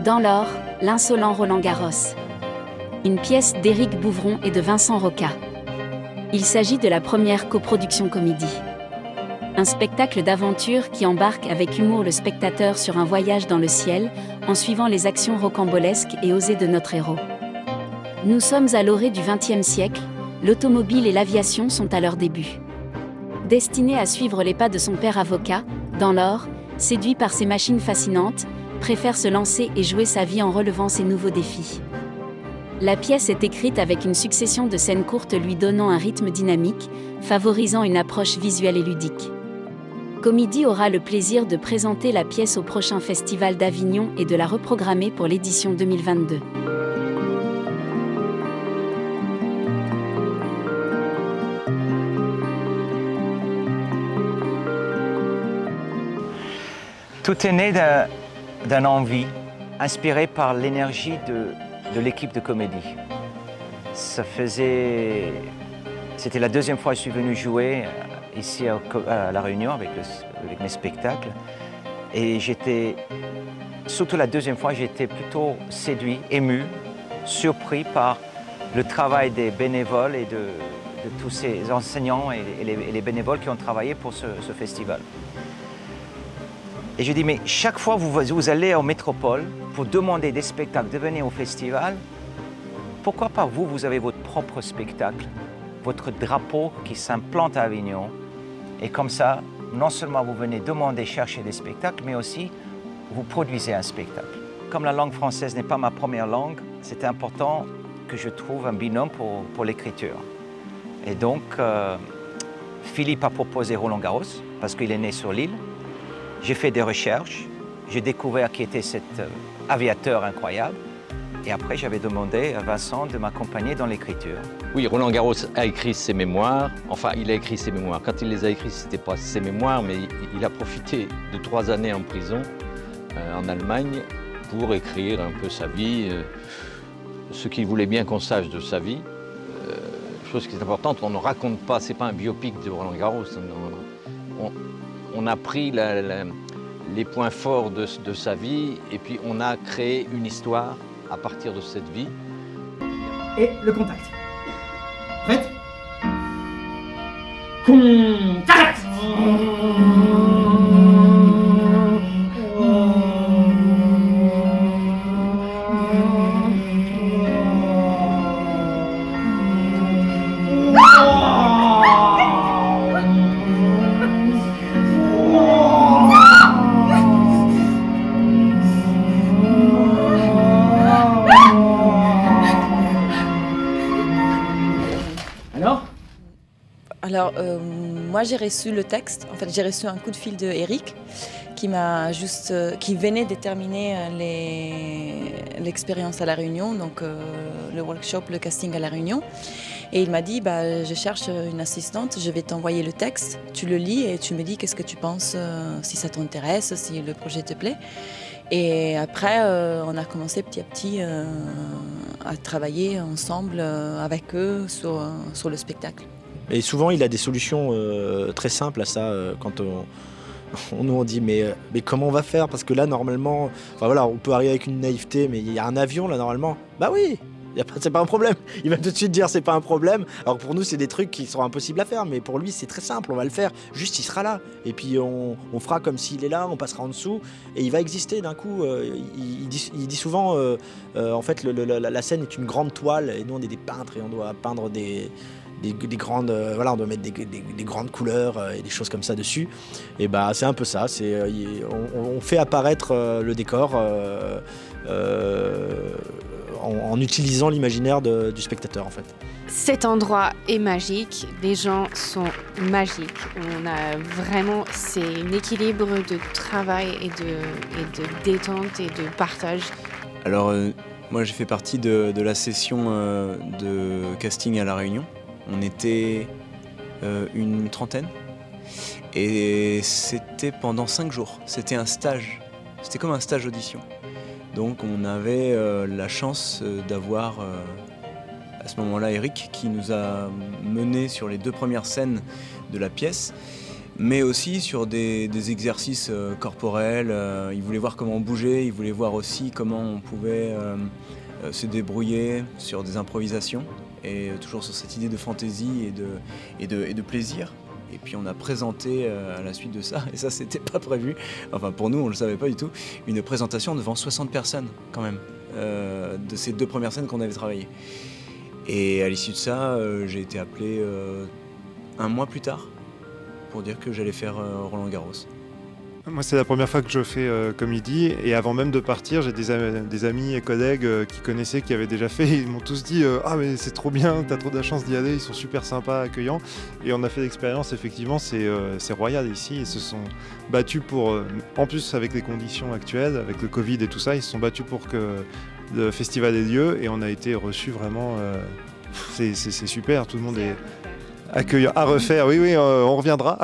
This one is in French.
Dans l'or, l'insolent Roland Garros. Une pièce d'Éric Bouvron et de Vincent Roca. Il s'agit de la première coproduction comédie. Un spectacle d'aventure qui embarque avec humour le spectateur sur un voyage dans le ciel, en suivant les actions rocambolesques et osées de notre héros. Nous sommes à l'orée du XXe siècle, l'automobile et l'aviation sont à leur début. Destiné à suivre les pas de son père avocat, dans l'or, séduit par ces machines fascinantes, préfère se lancer et jouer sa vie en relevant ses nouveaux défis. La pièce est écrite avec une succession de scènes courtes lui donnant un rythme dynamique, favorisant une approche visuelle et ludique. Comédie aura le plaisir de présenter la pièce au prochain Festival d'Avignon et de la reprogrammer pour l'édition 2022. Tout est né d'une envie, inspirée par l'énergie de l'équipe de comédie. C'était la deuxième fois que je suis venu jouer ici à La Réunion avec mes spectacles. Et surtout la deuxième fois, j'étais plutôt séduit, ému, surpris par le travail des bénévoles et de tous ces enseignants et les bénévoles qui ont travaillé pour ce festival. Et je dis, mais chaque fois que vous allez en métropole pour demander des spectacles, de venir au festival, pourquoi pas vous avez votre propre spectacle, votre drapeau qui s'implante à Avignon. Et comme ça, non seulement vous venez demander, chercher des spectacles, mais aussi vous produisez un spectacle. Comme la langue française n'est pas ma première langue, c'était important que je trouve un binôme pour l'écriture. Et donc, Philippe a proposé Roland Garros, parce qu'il est né sur l'île. J'ai fait des recherches, j'ai découvert qui était cet aviateur incroyable. Et après, j'avais demandé à Vincent de m'accompagner dans l'écriture. Oui, Roland Garros a écrit ses mémoires. Enfin, il a écrit ses mémoires. Quand il les a écrits, ce n'était pas ses mémoires, mais il a profité de 3 années en prison en Allemagne pour écrire un peu sa vie, ce qu'il voulait bien qu'on sache de sa vie. Chose qui est importante, on ne raconte pas, ce n'est pas un biopic de Roland Garros. On a pris les points forts de sa vie et puis on a créé une histoire à partir de cette vie. Et le contact. Prête ? Contact ! Alors, moi j'ai reçu le texte, en fait j'ai reçu un coup de fil de Eric qui venait de terminer l'expérience à La Réunion, donc le workshop, le casting à La Réunion. Et il m'a dit, je cherche une assistante, je vais t'envoyer le texte, tu le lis et tu me dis qu'est-ce que tu penses, si ça t'intéresse, si le projet te plaît. Et après, on a commencé petit à petit à travailler ensemble avec eux sur le spectacle. Et souvent, il a des solutions très simples à ça quand on dit mais comment on va faire? Parce que là, normalement, on peut arriver avec une naïveté, mais il y a un avion là, normalement. Bah oui, c'est pas un problème. Il va tout de suite dire c'est pas un problème. Alors pour nous, c'est des trucs qui sont impossibles à faire, mais pour lui, c'est très simple, on va le faire. Juste, il sera là. Et puis, on fera comme s'il est là, on passera en dessous, et il va exister d'un coup. Il dit souvent, en fait, la scène est une grande toile, et nous, on est des peintres, et on doit peindre des grandes, on doit mettre des grandes couleurs et des choses comme ça dessus. Et c'est un peu ça. On fait apparaître le décor en utilisant l'imaginaire du spectateur en fait. Cet endroit est magique, les gens sont magiques. On a vraiment, c'est un équilibre de travail et de détente et de partage. Alors moi j'ai fait partie de la session de casting à La Réunion. On était une trentaine et c'était pendant 5 jours. C'était un stage, c'était comme un stage audition. Donc on avait la chance d'avoir à ce moment-là Eric qui nous a menés sur les 2 premières scènes de la pièce. mais aussi sur des exercices corporels. Ils voulaient voir comment on bougeait, ils voulaient voir aussi comment on pouvait se débrouiller sur des improvisations, et toujours sur cette idée de fantaisie et de plaisir. Et puis on a présenté à la suite de ça, et ça c'était pas prévu, enfin pour nous on le savait pas du tout, une présentation devant 60 personnes quand même, de ces 2 premières scènes qu'on avait travaillées. Et à l'issue de ça, j'ai été appelé 1 mois plus tard pour dire que j'allais faire Roland Garros. Moi, c'est la première fois que je fais comédie, et avant même de partir, j'ai des amis et collègues qui connaissaient, qui avaient déjà fait. Ils m'ont tous dit ah mais c'est trop bien, t'as trop de la chance d'y aller, ils sont super sympas, accueillants. Et on a fait l'expérience, effectivement, c'est royal ici. Ils se sont battus pour, en plus avec les conditions actuelles, avec le Covid et tout ça, ils se sont battus pour que le festival ait lieu, et on a été reçus vraiment. C'est super, tout le monde est accueillant. À refaire, oui, on reviendra.